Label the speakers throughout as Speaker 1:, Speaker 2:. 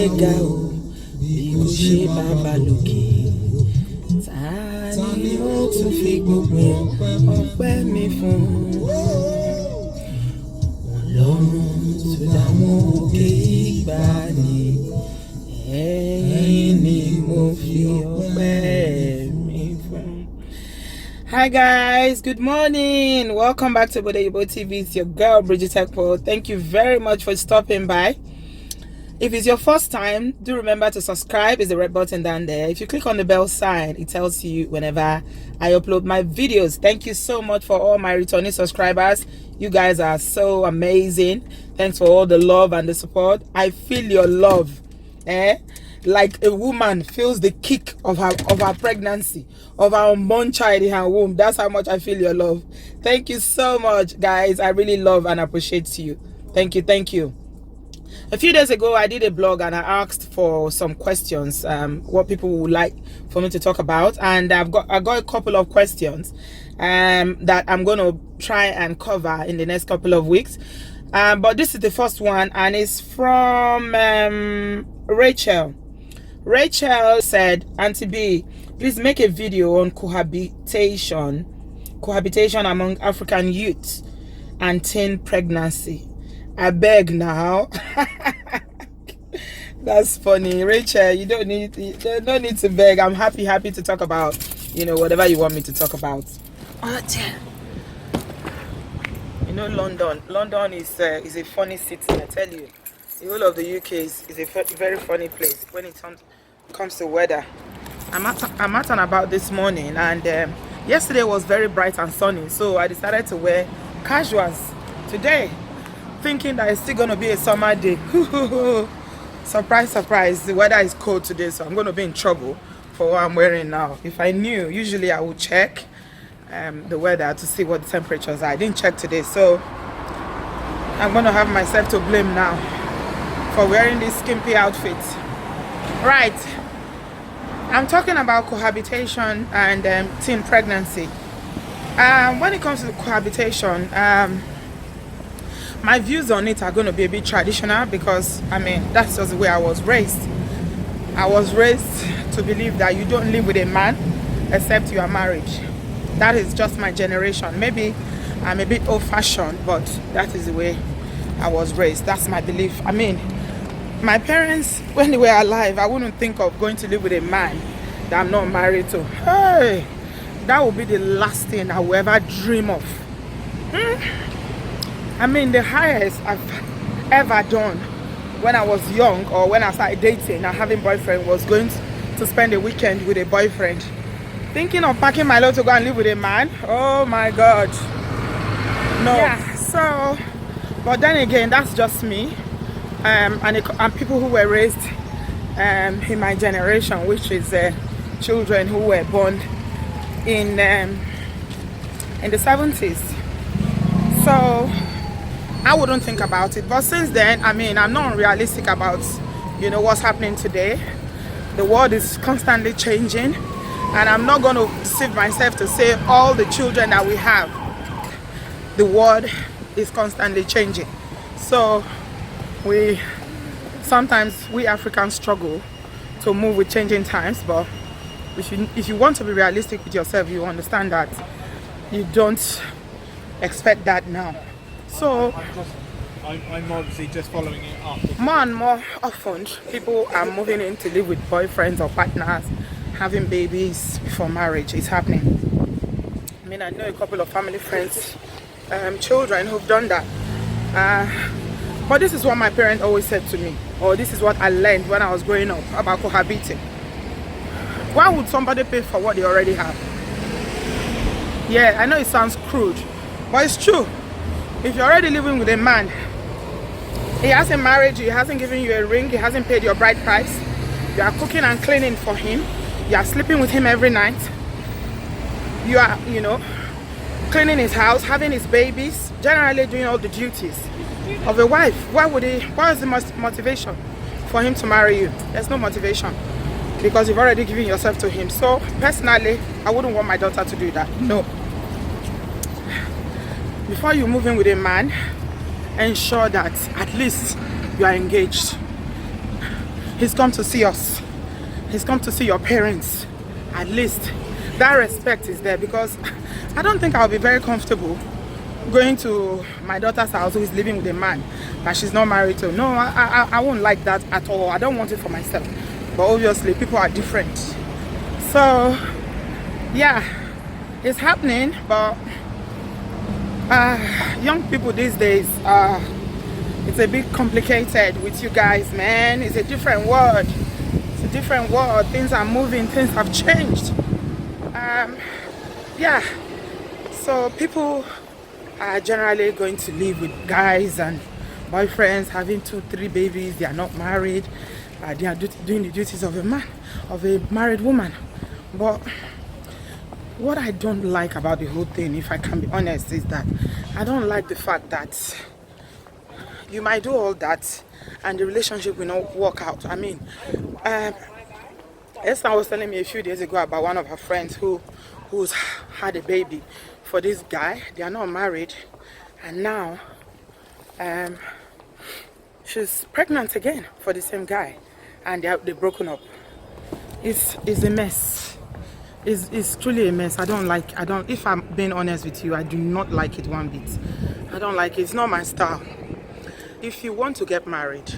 Speaker 1: ga o bí kò ṣe bàbá lókè. Ta ni ó tún fi gbogbo ọpẹ́ mi fún? Ọlọ́run tó dá wọn òkè ìgbàanì, ẹ̀yin ni mo fi ọpẹ́ mi fún. Hi guys, good morning. Welcome back to Obodooyinbo TV. It's your girl Bridget Ekpo. Thank you very much for stopping by. If it's your first time, do remember to subscribe. Is the red button down there. If you click on the bell sign, it tells you whenever I upload my videos. Thank you so much for all my returning subscribers. You guys are so amazing. Thanks for all the love and the support. I feel your love, like a woman feels the kick of her pregnancy, of her unborn child in her womb. That's how much I feel your love. Thank you so much, guys. I really love and appreciate you. Thank you. A few days ago, I did a blog and I asked for some questions, what people would like for me to talk about, and I got a couple of questions that I'm going to try and cover in the next couple of weeks. But this is the first one, and it's from Rachel. Rachel said, Auntie B, please make a video on cohabitation among African youths and teen pregnancy. I beg now. That's funny. Rachel, you don't need to beg. I'm happy to talk about, whatever you want me to talk about. Oh dear. London is a funny city, I tell you. The whole of the UK is a very funny place when it comes to weather. I'm out and about this morning, and yesterday was very bright and sunny, so I decided to wear casuals today, thinking that it's still going to be a summer day. Surprise, the weather is cold today, so I'm going to be in trouble for what I'm wearing now. If I knew, usually I would check the weather to see what the temperatures are. I didn't check today, so I'm going to have myself to blame now for wearing this skimpy outfit. Right, I'm talking about cohabitation and teen pregnancy. When it comes to cohabitation, my views on it are going to be a bit traditional, because that's just the way I was raised. I was raised to believe that you don't live with a man except you are married. That is just my generation. Maybe I'm a bit old-fashioned, but that is the way I was raised. That's my belief. My parents, when they were alive, I wouldn't think of going to live with a man that I'm not married to. Hey, that would be the last thing I would ever dream of. The highest I've ever done when I was young, or when I started dating and having boyfriend, was going to spend a weekend with a boyfriend. Thinking of packing my load to go and live with a man, oh my God, no. Yeah, so, but then again, that's just me, and people who were raised in my generation, which is children who were born in the 70s. So I wouldn't think about it. But since then, I'm not realistic about what's happening today. The world is constantly changing, and I'm not going to deceive myself to say all the children that we have, the world is constantly changing. So sometimes we Africans struggle to move with changing times, but if you want to be realistic with yourself, you understand that you don't expect that now. So
Speaker 2: I'm obviously just following it up.
Speaker 1: More and more often, people are moving in to live with boyfriends or partners, having babies before marriage. It's happening. I know a couple of family friends, children who've done that. But this is what my parents always said to me, or this is what I learned when I was growing up about cohabiting. Why would somebody pay for what they already have? Yeah, I know it sounds crude, but it's true. If you're already living with a man, he hasn't married you, he hasn't given you a ring, he hasn't paid your bride price, you are cooking and cleaning for him, you are sleeping with him every night, you are, cleaning his house, having his babies, generally doing all the duties of a wife. What is the motivation for him to marry you? There's no motivation, because you've already given yourself to him. So personally, I wouldn't want my daughter to do that. No. Before you move in with a man, ensure that at least you are engaged. He's come to see us. He's come to see your parents. At least that respect is there, because I don't think I'll be very comfortable going to my daughter's house who is living with a man that she's not married to. No, I won't like that at all. I don't want it for myself. But obviously people are different. So yeah, it's happening. But young people these days, it's a bit complicated with you guys, man. It's a different world. It's a different world. Things are moving. Things have changed. Yeah. So people are generally going to live with guys and boyfriends, having 2-3 babies. They are not married. They are doing the duties of a man, of a married woman. But what I don't like about the whole thing, if I can be honest, is that I don't like the fact that you might do all that and the relationship will not work out. I mean, Esther was telling me a few days ago about one of her friends who's had a baby for this guy. They are not married, and now she's pregnant again for the same guy, and they're broken up. It's a mess. It's truly a mess. If I'm being honest with you, I do not like it one bit. I don't like it. It's not my style. If you want to get married,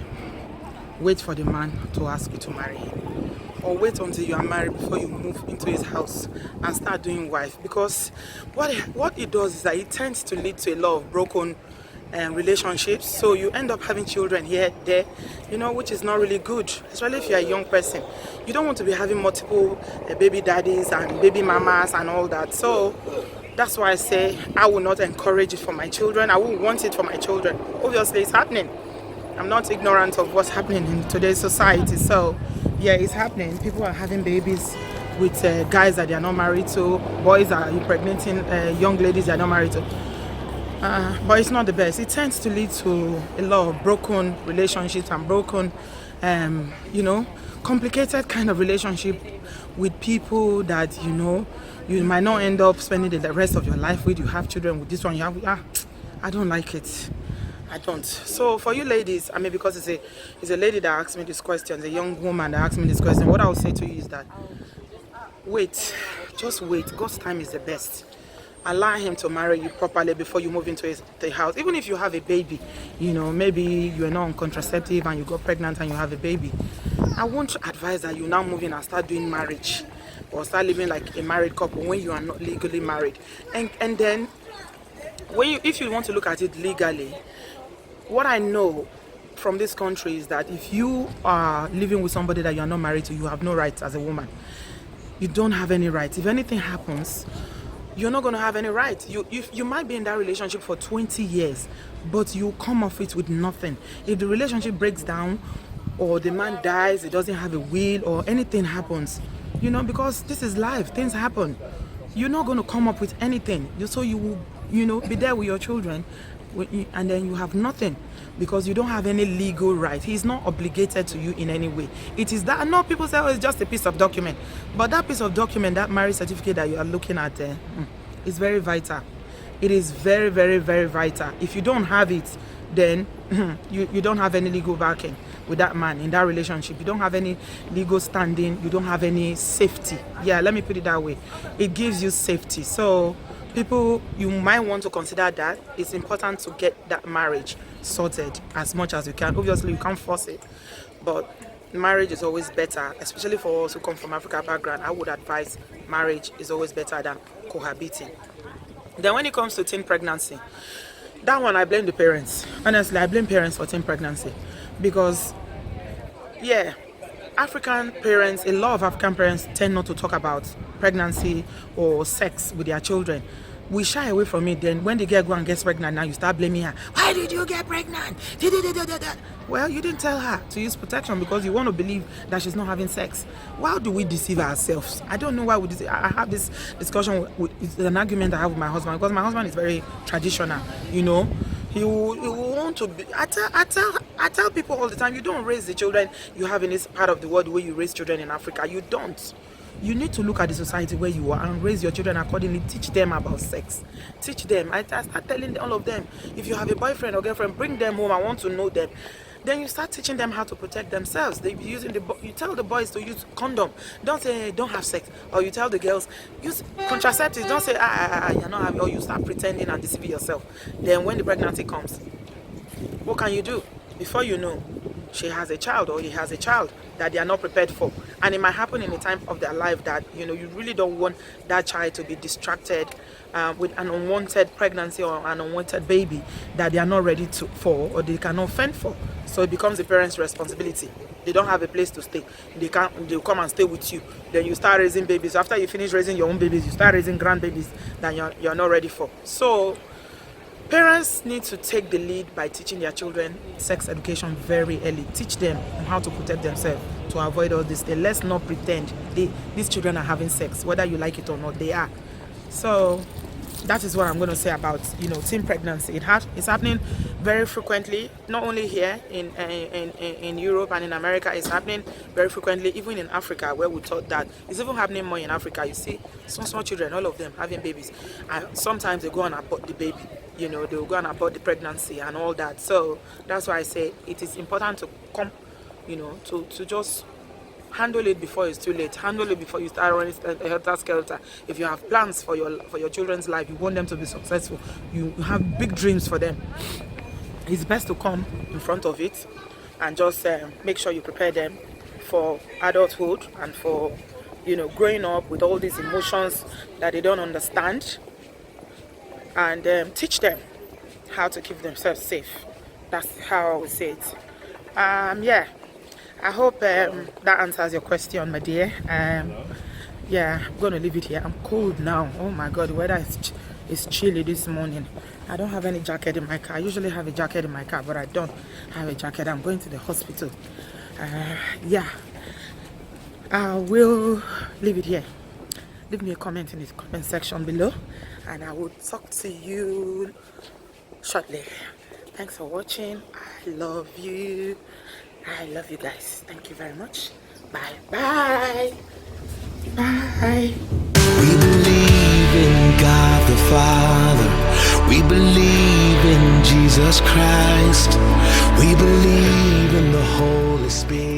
Speaker 1: wait for the man to ask you to marry him, or wait until you are married before you move into his house and start doing wife. Because what it does is that it tends to lead to a lot of broken relationships. So you end up having children here, there, which is not really good, especially if you're a young person. You don't want to be having multiple baby daddies and baby mamas and all that. So that's why I say I will not encourage it for my children. I won't want it for my children. Obviously, it's happening. I'm not ignorant of what's happening in today's society. So yeah, it's happening. People are having babies with guys that they are not married to. Boys are impregnating young ladies they are not married to. But it's not the best. It tends to lead to a lot of broken relationships and broken, complicated kind of relationship with people that, you might not end up spending the rest of your life with. You have children with this one. I don't like it. I don't. So for you ladies, I mean, because it's a lady that asked me this question, a young woman that asked me this question, what I would say to you is that wait, just wait. God's time is the best. Allow him to marry you properly before you move into the house. Even if you have a baby, maybe you're not on contraceptive and you got pregnant and you have a baby, I won't advise that you now move in and start doing marriage or start living like a married couple when you are not legally married. And then if you want to look at it legally, what I know from this country is that if you are living with somebody that you are not married to, you have no rights as a woman. You don't have any rights. If anything happens, you're not going to have any rights. You might be in that relationship for 20 years, but you come off it with nothing. If the relationship breaks down or the man dies, he doesn't have a will, or anything happens, because this is life, things happen. You're not going to come up with anything. So you will, be there with your children, and then you have nothing because you don't have any legal right. He's not obligated to you in any way. It is that. I know people say, it's just a piece of document, but that piece of document, that marriage certificate that you are looking at there, is very vital. It is very, very, very vital. If you don't have it, then you don't have any legal backing with that man in that relationship. You don't have any legal standing. You don't have any safety. Yeah, let me put it that way. It gives you safety. So people, you might want to consider that. It's important to get that marriage sorted as much as you can. Obviously, you can't force it, but marriage is always better, especially for us who come from Africa background. I would advise marriage is always better than cohabiting. Then when it comes to teen pregnancy, that one I blame the parents. Honestly, I blame parents for teen pregnancy because, yeah, African parents, a lot of African parents tend not to talk about pregnancy or sex with their children. We shy away from it. Then when the girl gets pregnant, now you start blaming her. Why did you get pregnant? Well, you didn't tell her to use protection because you want to believe that she's not having sex. Why do we deceive ourselves? I don't know why we deceive. I have this discussion it's an argument I have with my husband because my husband is very traditional. He will want to be. I tell people all the time, you don't raise the children you have in this part of the world the way you raise children in Africa. You don't. You need to look at the society where you are and raise your children accordingly. Teach them about sex. Teach them. I start telling all of them, if you have a boyfriend or girlfriend, bring them home. I want to know them. Then you start teaching them how to protect themselves. They be using you tell the boys to use condom. Don't say don't have sex. Or you tell the girls use contraceptives. Don't say you're not having. Or you start pretending and deceiving yourself. Then when the pregnancy comes, what can you do? Before you know, she has a child or he has a child that they are not prepared for, and it might happen in a time of their life that you really don't want that child to be distracted with an unwanted pregnancy or an unwanted baby that they are not ready for or they cannot fend for. So it becomes the parents' responsibility. They don't have a place to stay. They'll come and stay with you. Then you start raising babies. After you finish raising your own babies, you start raising grandbabies that you're not ready for. So parents need to take the lead by teaching their children sex education very early. Teach them how to protect themselves to avoid all this. Let's not pretend these children are having sex, whether you like it or not. They are. So that is what I'm going to say about teen pregnancy. It's happening very frequently, not only here in Europe and in America. It's happening very frequently, even in Africa, where we thought that it's even happening more in Africa. You see small children, all of them having babies, and sometimes they go and abort the baby. They will go and abort the pregnancy and all that. So that's why I say it is important to come, to just handle it before it's too late. Handle it before you start running helter-skelter. If you have plans for your children's life, you want them to be successful, you have big dreams for them, it's best to come in front of it and just make sure you prepare them for adulthood and for growing up with all these emotions that they don't understand, and teach them how to keep themselves safe. That's how I would say it. Yeah, I hope that answers your question, my dear. Yeah, I'm gonna leave it here. I'm cold now. Oh my god, the weather is chilly this morning. I don't have any jacket in my car. I usually have a jacket in my car, but I don't have a jacket. I'm going to the hospital. Yeah, I will leave it here. Leave me a comment in the comment section below, and I will talk to you shortly. Thanks for watching. I love you. I love you guys. Thank you very much. Bye bye. Bye.
Speaker 3: We believe in God the Father. We believe in Jesus Christ. We believe in the Holy Spirit.